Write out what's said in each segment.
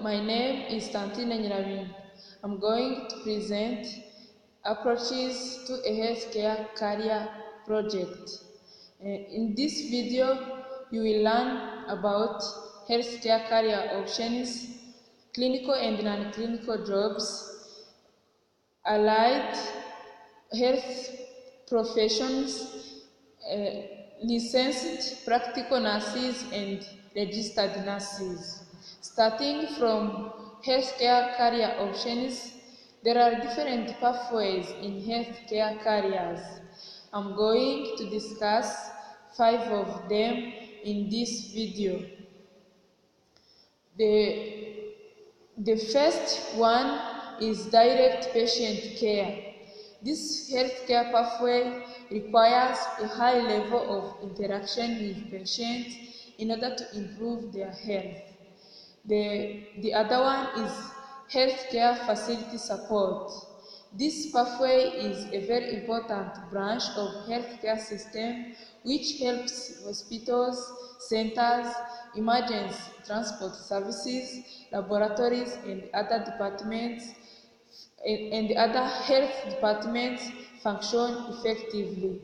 my name is Tantina Nyirabintu. I'm going to present approaches to a healthcare career project. In this video, you will learn about healthcare career options, clinical and non-clinical jobs, allied health professions, licensed practical nurses and registered nurses. Starting from healthcare career options, there are different pathways in healthcare careers. I'm going to discuss 5 of them in this video. The first one is direct patient care. This healthcare pathway requires a high level of interaction with patients in order to improve their health. The other one is healthcare facility support. This pathway is a very important branch of healthcare system which helps hospitals, centers, emergency transport services, laboratories and other departments and other health departments function effectively.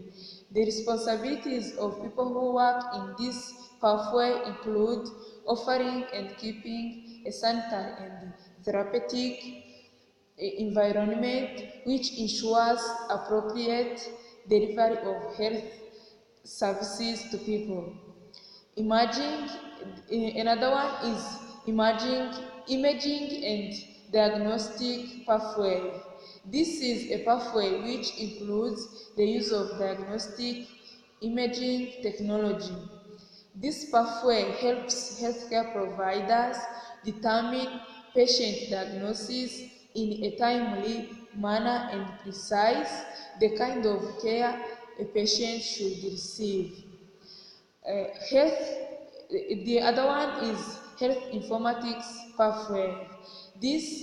The responsibilities of people who work in this pathway include offering and keeping a sanitary and therapeutic environment which ensures appropriate delivery of health services to people. Another one is imaging and diagnostic pathway. This is a pathway which includes the use of diagnostic imaging technology. This pathway helps healthcare providers determine patient diagnosis in a timely manner and precise the kind of care a patient should receive. The other one is health informatics pathway. This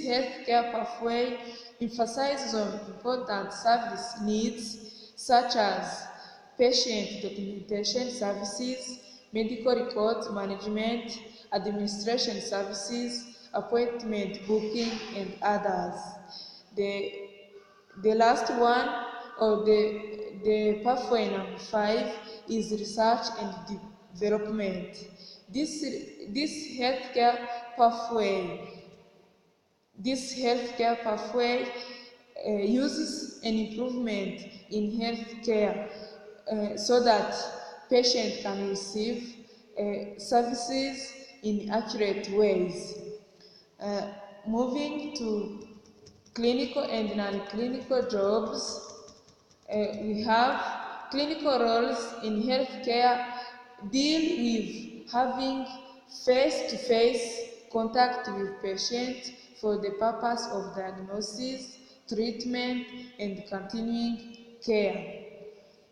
healthcare pathway emphasizes on important service needs such as patient documentation services, medical records management, administration services, appointment booking, and others. The last one, or the pathway number 5, is research and development. This healthcare pathway uses an improvement in healthcare so that patients can receive services in accurate ways. Moving to clinical and non-clinical jobs, we have clinical roles in healthcare deal with having face-to-face contact with patients for the purpose of diagnosis, treatment, and continuing care.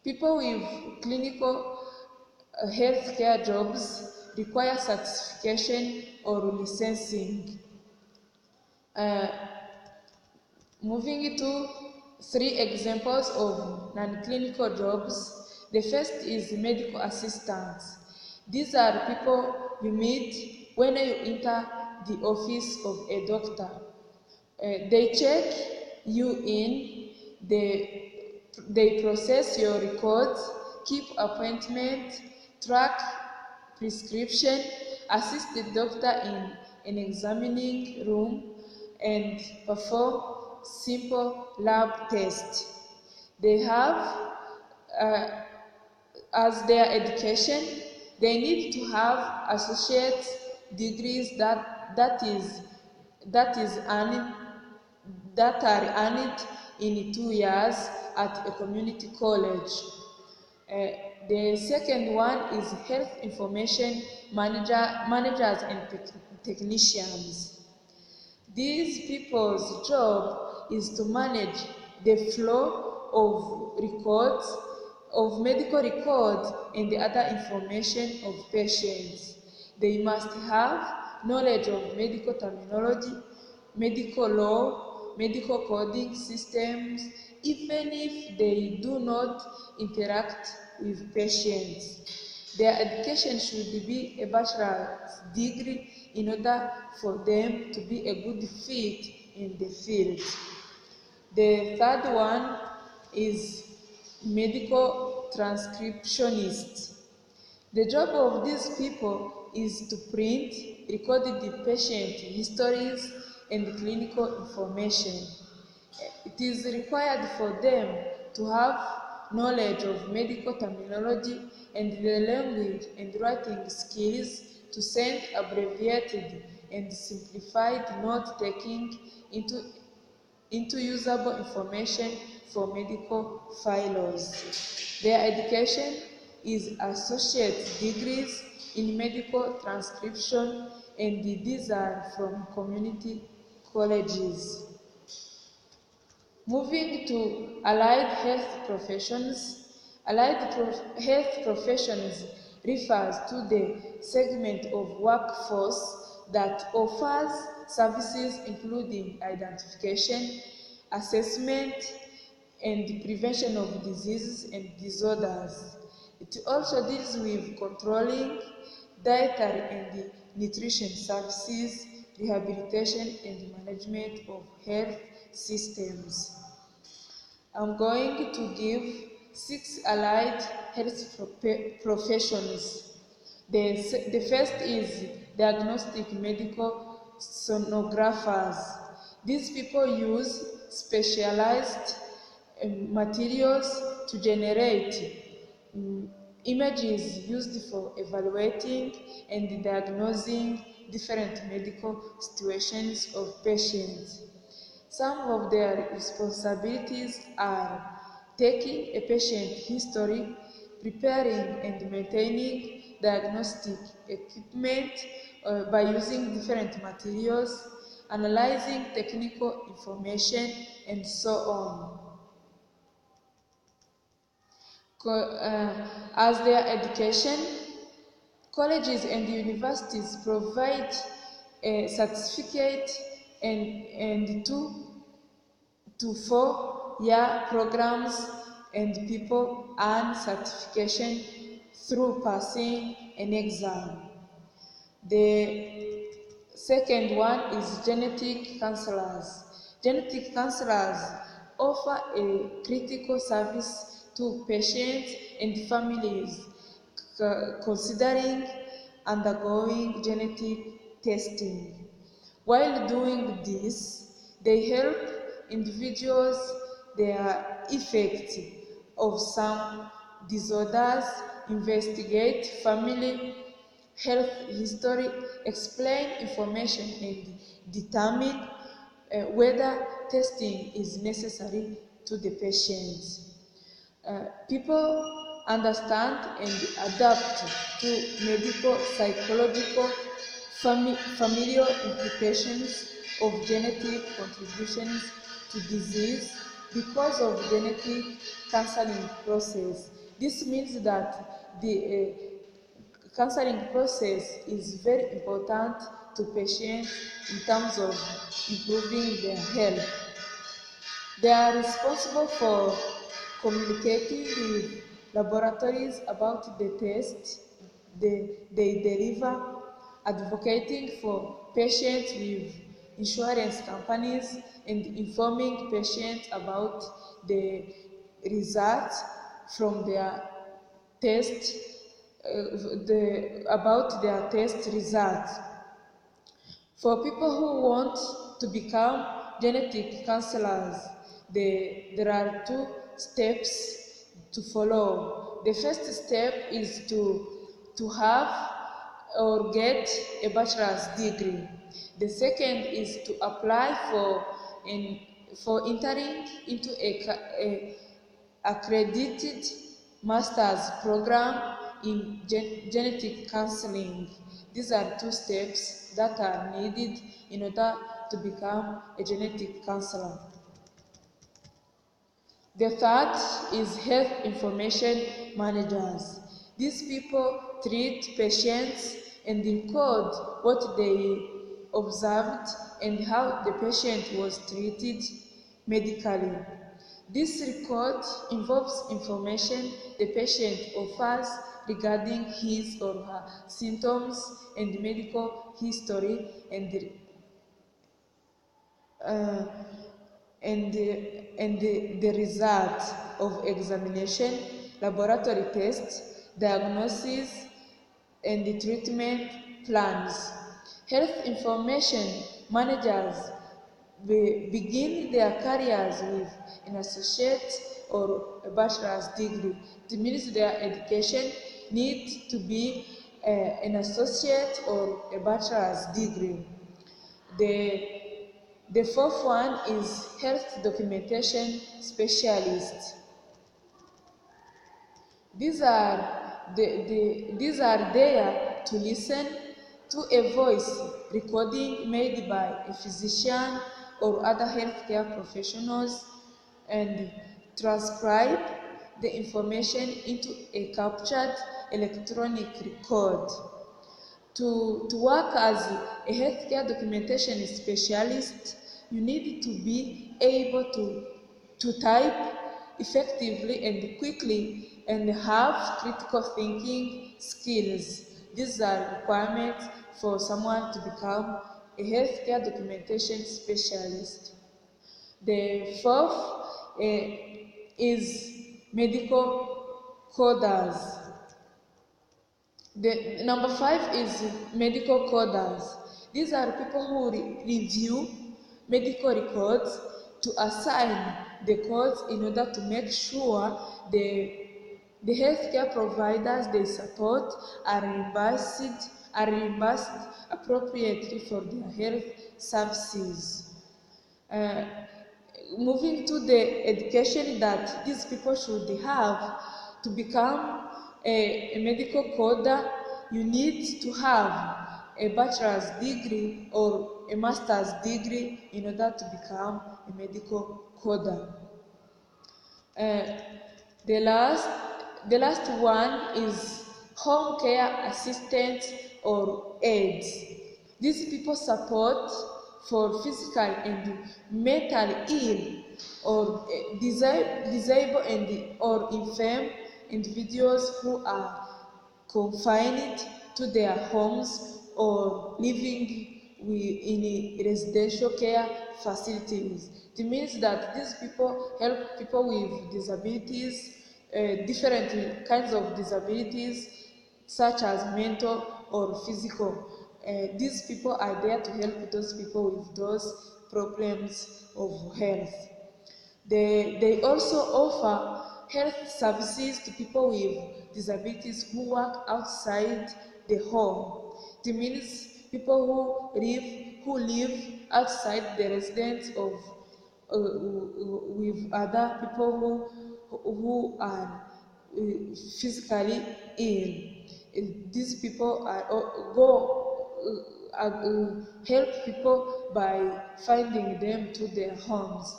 People with clinical healthcare jobs require certification or licensing. Moving to 3 examples of non-clinical jobs. The first is medical assistants. These are people you meet when you enter the office of a doctor. They check you in, they process your records, keep appointments, track prescription, assist the doctor in an examining room, and perform simple lab tests. They have, as their education, they need to have associate degrees that are earned in 2 years at a community college. The second one is health information managers and technicians. These people's job is to manage the flow of records, of medical records and the other information of patients. They must have knowledge of medical terminology, medical law, medical coding systems, even if they do not interact with patients. Their education should be a bachelor's degree in order for them to be a good fit in the field. The third one is medical transcriptionist. The job of these people is to print, record the patient histories and clinical information. It is required for them to have knowledge of medical terminology and the language and writing skills to send abbreviated and simplified note-taking into usable information for medical files. Their education is associate degrees in medical transcription and these are from community colleges. Moving to allied health professions, health professions refers to the segment of workforce that offers services including identification, assessment, and prevention of diseases and disorders. It also deals with controlling dietary and nutrition services, rehabilitation, and management of health systems. I'm going to give 6 allied health professions. The first is diagnostic medical sonographers. These people use specialized materials to generate images used for evaluating and diagnosing different medical situations of patients. Some of their responsibilities are taking a patient history, preparing and maintaining diagnostic equipment by using different materials, analyzing technical information, and so on. As their education, colleges and universities provide a certificate and 2 to 4-year programs, and people earn certification through passing an exam. The second one is genetic counselors. Genetic counselors offer a critical service to patients and families considering undergoing genetic testing. While doing this, they help individuals their effects of some disorders, investigate family health history, explain information, and determine whether testing is necessary to the patient. People understand and adapt to medical, psychological, familial implications of genetic contributions to disease because of genetic counseling process. This means that the counseling process is very important to patients in terms of improving their health. They are responsible for communicating with laboratories about the tests they deliver, advocating for patients with insurance companies, and informing patients about the results from their test, about their test results. For people who want to become genetic counselors, there are 2 steps to follow. The first step is to have or get a bachelor's degree. The second is to apply for entering into a accredited master's program in genetic counseling. These are 2 steps that are needed in order to become a genetic counselor. The third is health information managers. These people treat patients and encode what they observed and how the patient was treated medically. This record involves information the patient offers regarding his or her symptoms and medical history uh, the result of examination, laboratory tests, diagnosis, and the treatment plans. Health information managers begin their careers with an associate or a bachelor's degree. It means their education needs to be an associate or a bachelor's degree. The fourth one is health documentation specialist. These are there to listen to a voice recording made by a physician or other healthcare professionals and transcribe the information into a captured electronic record. To work as a healthcare documentation specialist, you need to be able to type effectively and quickly and have critical thinking skills. These are requirements for someone to become a healthcare documentation specialist. The fourth is medical coders. The number 5 is medical coders. These are people who review medical records to assign the codes in order to make sure the healthcare providers they support are reimbursed appropriately for their health services. Moving to the education that these people should have to become a medical coder, you need to have a bachelor's degree or a master's degree in order to become a medical coder. The last one is home care assistants or aides. These people support for physical and mentally ill or disabled or infirm individuals who are confined to their homes or living in residential care facilities. It means that these people help people with disabilities, different kinds of disabilities, such as mental or physical. These people are there to help those people with those problems of health. They also offer health services to people with disabilities who work outside the home. It means people who live outside the residence of with other people who are physically ill. These people help people by finding them to their homes.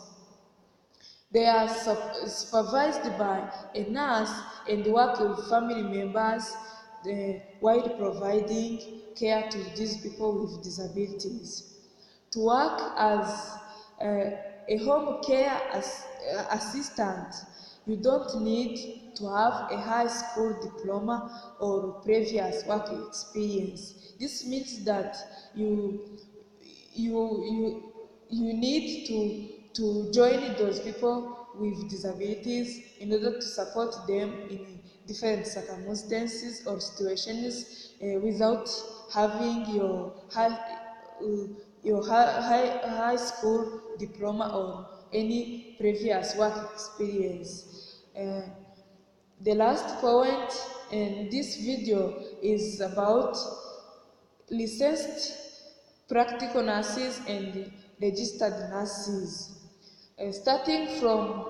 They are supervised by a nurse and work with family members while providing care to these people with disabilities. To work as a home care assistant, you don't need to have a high school diploma or previous work experience. This means that you need to join those people with disabilities in order to support them in different circumstances or situations without having your high school diploma or any previous work experience. The last point in this video is about licensed practical nurses and registered nurses. Starting from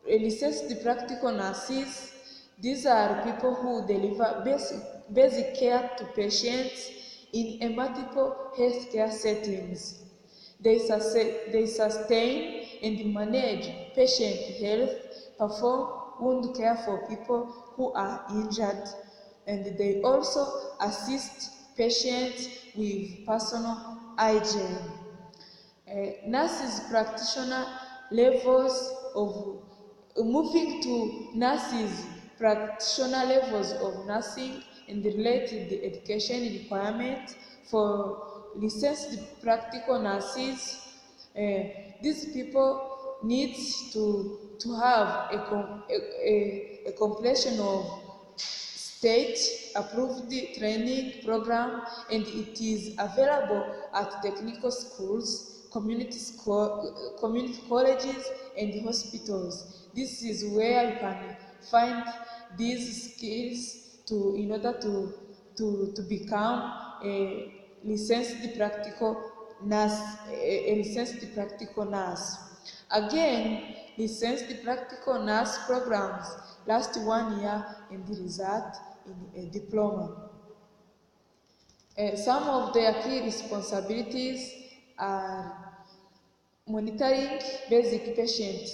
licensed practical nurses, these are people who deliver basic care to patients in a multiple healthcare settings. They sustain and manage patient health, perform wound care for people who are injured, and they also assist patients with personal hygiene. Nurses practitioner levels of moving to nurses practitioner levels of nursing and related education requirements for licensed practical nurses. These people need to have a completion of state-approved training program, and it is available at technical schools, community colleges, and hospitals. This is where you can find these skills in order to become a licensed practical nurse, a licensed practical nurse. Again, licensed practical nurse programs last 1 year and result in a diploma. Some of their key responsibilities are monitoring basic patient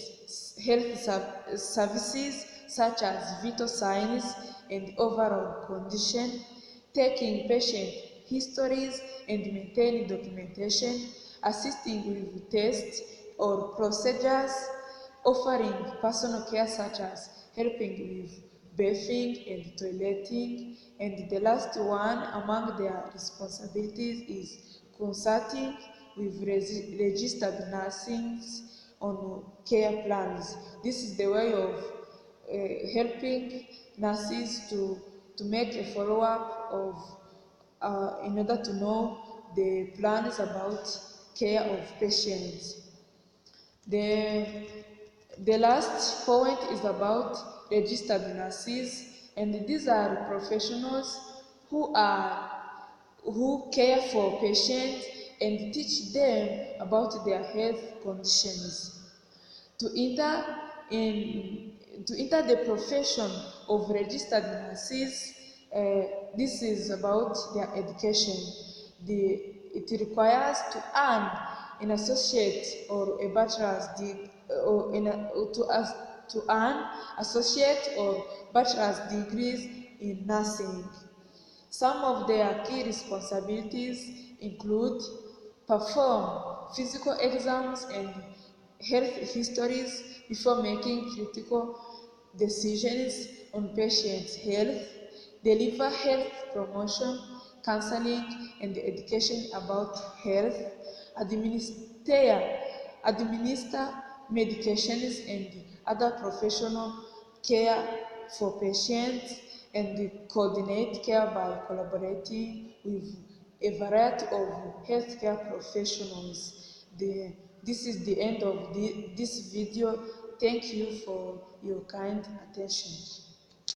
health services such as vital signs and overall condition, taking patient histories and maintaining documentation, assisting with tests or procedures, offering personal care such as helping with bathing and toileting, and the last one among their responsibilities is consulting with registered nurses on care plans. This is the way of helping nurses to make a follow-up of in order to know the plans about care of patients. The, the last point is about registered nurses, and these are professionals who care for patients and teach them about their health conditions. To enter the profession of registered nurses, this is about their education. It requires to earn an associate or a bachelor's degree, to earn associate or bachelor's degrees in nursing. Some of their key responsibilities include perform physical exams and health histories before making critical decisions on patients' health, deliver health promotion, counseling, and education about health, administer medications and other professional care for patients, and coordinate care by collaborating with a variety of healthcare professionals. This is the end of this video. Thank you for your kind attention.